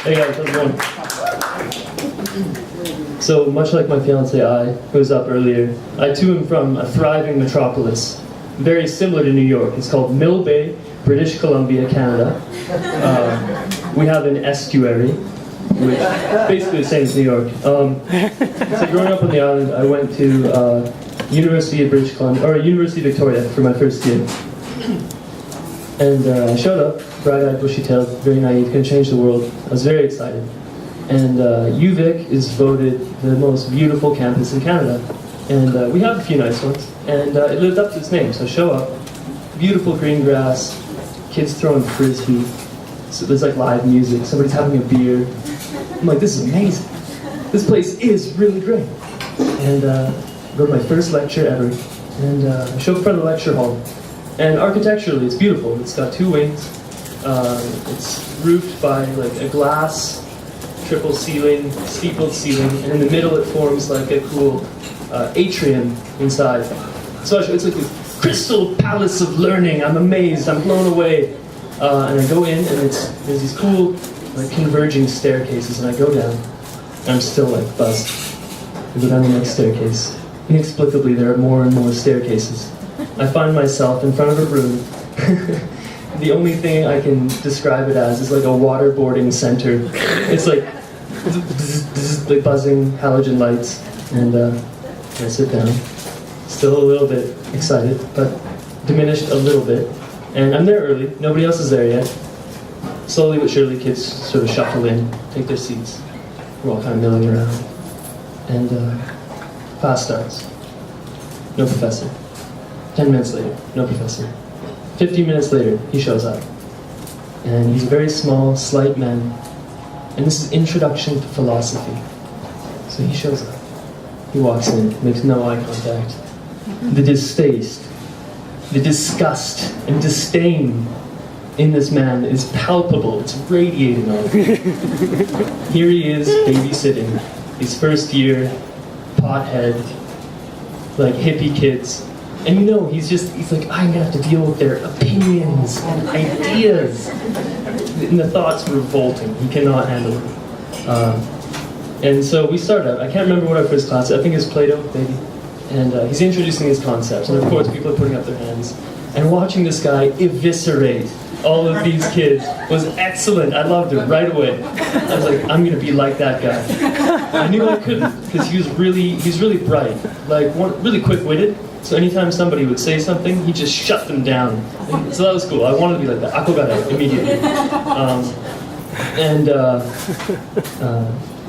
Hey guys, how's it going? So, much like my fiance I, who was up earlier, I too am from a thriving metropolis, very similar to New York. It's called Mill Bay, British Columbia, Canada. We have an estuary, which is basically the same as New York. So growing up on the island, I went to University of British Columbia, or University of Victoria for my first year. And I showed up, bright-eyed, bushy-tailed, very naive, gonna change the world. I was very excited. And UVic is voted the most beautiful campus in Canada. And we have a few nice ones. And it lived up to its name, so show up. Beautiful green grass, kids throwing frisbee. So there's like live music, somebody's having a beer. I'm like, this is amazing. This place is really great. And go to my first lecture ever. And I show up in front of the lecture hall. And architecturally, it's beautiful. It's got two wings. It's roofed by like a glass triple ceiling, steepled ceiling, and in the middle it forms like a cool atrium inside. So it's like this crystal palace of learning. I'm amazed. I'm blown away. And I go in, and there's these cool like converging staircases, and I go down, and I'm still like buzzed. I go down the next staircase. Inexplicably, there are more and more staircases. I find myself in front of a room. The only thing I can describe it as is like a waterboarding center. It's like buzzing halogen lights, and I sit down. Still a little bit excited, but diminished a little bit. And I'm there early. Nobody else is there yet. Slowly but surely, kids sort of shuffle in, take their seats. We're all kind of milling around. And class starts. No professor. 10 minutes later, no professor. 15 minutes later, he shows up. And he's a very small, slight man. And this is Introduction to Philosophy. So he shows up. He walks in, makes no eye contact. The distaste, the disgust and disdain in this man is palpable. It's radiating off him. Here he is, babysitting. His first year, pothead, like hippie kids. And you know, he's like, I'm gonna have to deal with their opinions and ideas. And the thoughts are revolting. He cannot handle it. And so we start out. I can't remember what our first class is. I think it's Plato, maybe. And he's introducing his concepts. And of course, people are putting up their hands. And watching this guy eviscerate all of these kids was excellent. I loved it right away. I was like, I'm gonna be like that guy. I knew I couldn't, because he's really bright. Like, really quick-witted. So anytime somebody would say something, he'd just shut them down. And so that was cool. I wanted to be like that. Akogare, immediately.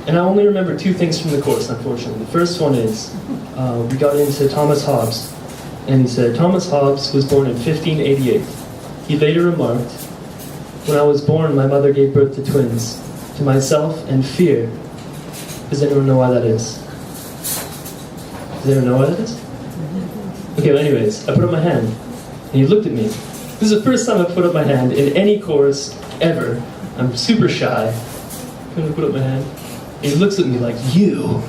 And I only remember two things from the course, unfortunately. The first one is, we got into Thomas Hobbes. And he said, Thomas Hobbes was born in 1588. He later remarked, when I was born, my mother gave birth to twins, to myself and fear. Does anyone know why that is? Does anyone know why that is? Okay, well anyways, I put up my hand, and he looked at me. This is the first time I've put up my hand in any course ever. I'm super shy. Couldn't put up my hand. And he looks at me like, you?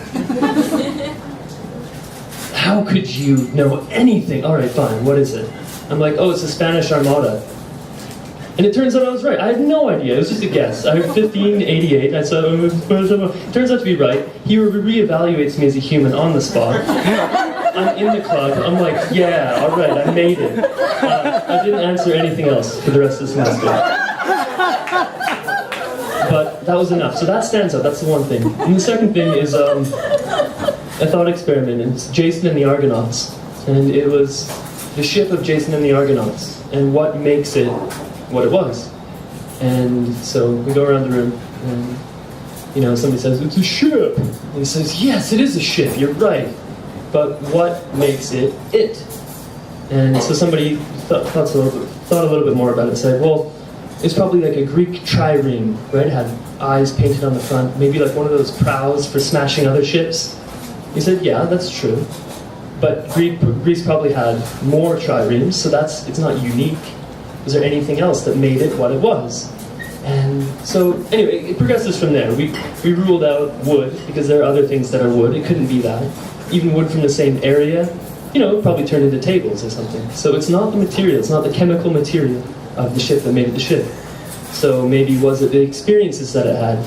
How could you know anything? All right, fine, what is it? I'm like, oh, it's the Spanish Armada. And it turns out I was right. I had no idea. It was just a guess. I heard 1588. I said, it turns out to be right. He reevaluates me as a human on the spot. I'm in the club. I'm like, yeah, all right, I made it. I didn't answer anything else for the rest of the semester. But that was enough. So that stands out. That's the one thing. And the second thing is a thought experiment. It's Jason and the Argonauts. And it was the ship of Jason and the Argonauts. And what makes it what it was. And so we go around the room, and you know, somebody says, it's a ship. And he says, yes, it is a ship, you're right. But what makes it it? And so somebody thought a little bit more about it and said, well, it's probably like a Greek trireme, right? It had eyes painted on the front, maybe like one of those prows for smashing other ships. He said, yeah, that's true. But Greece probably had more triremes, so it's not unique. Was there anything else that made it what it was? And so, anyway, it progresses from there. We ruled out wood, because there are other things that are wood. It couldn't be that. Even wood from the same area, you know, it probably turned into tables or something. So it's not the material, it's not the chemical material of the ship that made it the ship. So maybe was it the experiences that it had?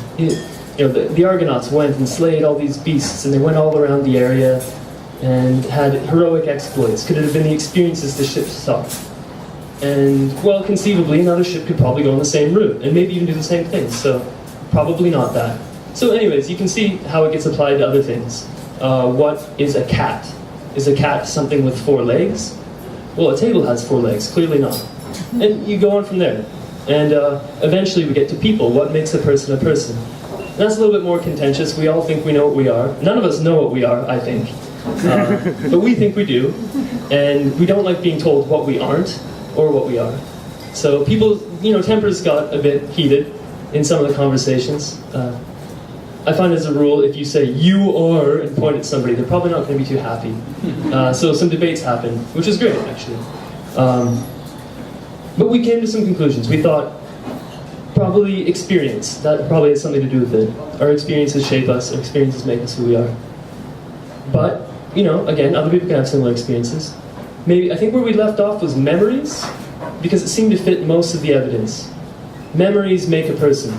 The Argonauts went and slayed all these beasts, and they went all around the area and had heroic exploits. Could it have been the experiences the ship saw? And, well, conceivably, another ship could probably go on the same route, and maybe even do the same thing, so probably not that. So anyways, you can see how it gets applied to other things. What is a cat? Is a cat something with 4 legs? Well, a table has 4 legs, clearly not. And you go on from there. And eventually we get to people. What makes a person a person? And that's a little bit more contentious. We all think we know what we are. None of us know what we are, I think. But we think we do. And we don't like being told what we aren't or what we are. So people, tempers got a bit heated in some of the conversations. I find as a rule, if you say you are and point at somebody, they're probably not going to be too happy. So some debates happened, which is great, actually. But we came to some conclusions. We thought probably experience. That probably has something to do with it. Our experiences shape us. Our experiences make us who we are. But, again, other people can have similar experiences. Maybe, I think where we left off was memories, because it seemed to fit most of the evidence. Memories make a person.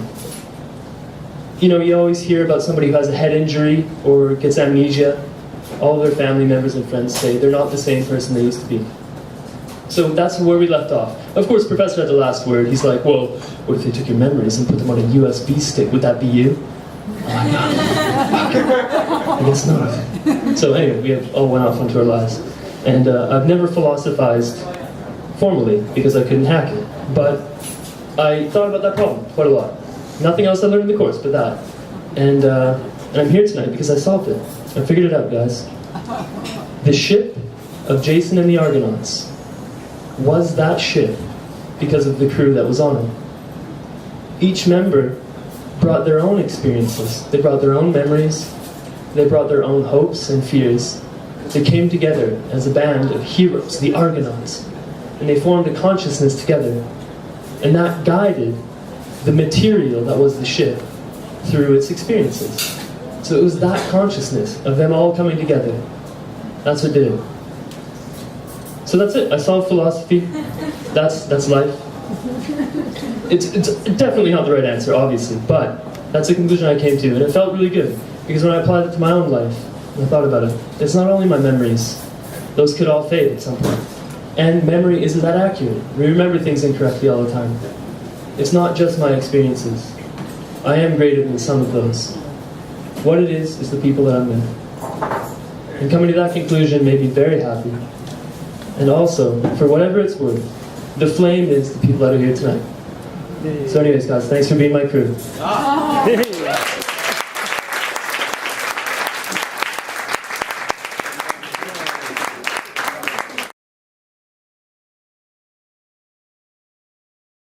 You always hear about somebody who has a head injury or gets amnesia. All their family members and friends say they're not the same person they used to be. So that's where we left off. Of course, Professor had the last word. He's like, well, what if they took your memories and put them on a USB stick? Would that be you? I'm like, no. I guess not. So anyway, we all went off into our lives. And I've never philosophized formally because I couldn't hack it. But I thought about that problem quite a lot. Nothing else I learned in the course but that. And I'm here tonight because I solved it. I figured it out, guys. The ship of Jason and the Argonauts was that ship because of the crew that was on it. Each member brought their own experiences. They brought their own memories. They brought their own hopes and fears. They came together as a band of heroes, the Argonauts, and they formed a consciousness together. And that guided the material that was the ship through its experiences. So it was that consciousness of them all coming together. That's what did it. So that's it. I solved philosophy. That's life. It's definitely not the right answer, obviously, but that's the conclusion I came to, and it felt really good. Because when I applied it to my own life, and I thought about it, it's not only my memories. Those could all fade at some point. And memory isn't that accurate. We remember things incorrectly all the time. It's not just my experiences. I am greater than some of those. What it is the people that I'm with. And coming to that conclusion made me very happy. And also, for whatever it's worth, the flame is the people that are here tonight. So anyways, guys, thanks for being my crew.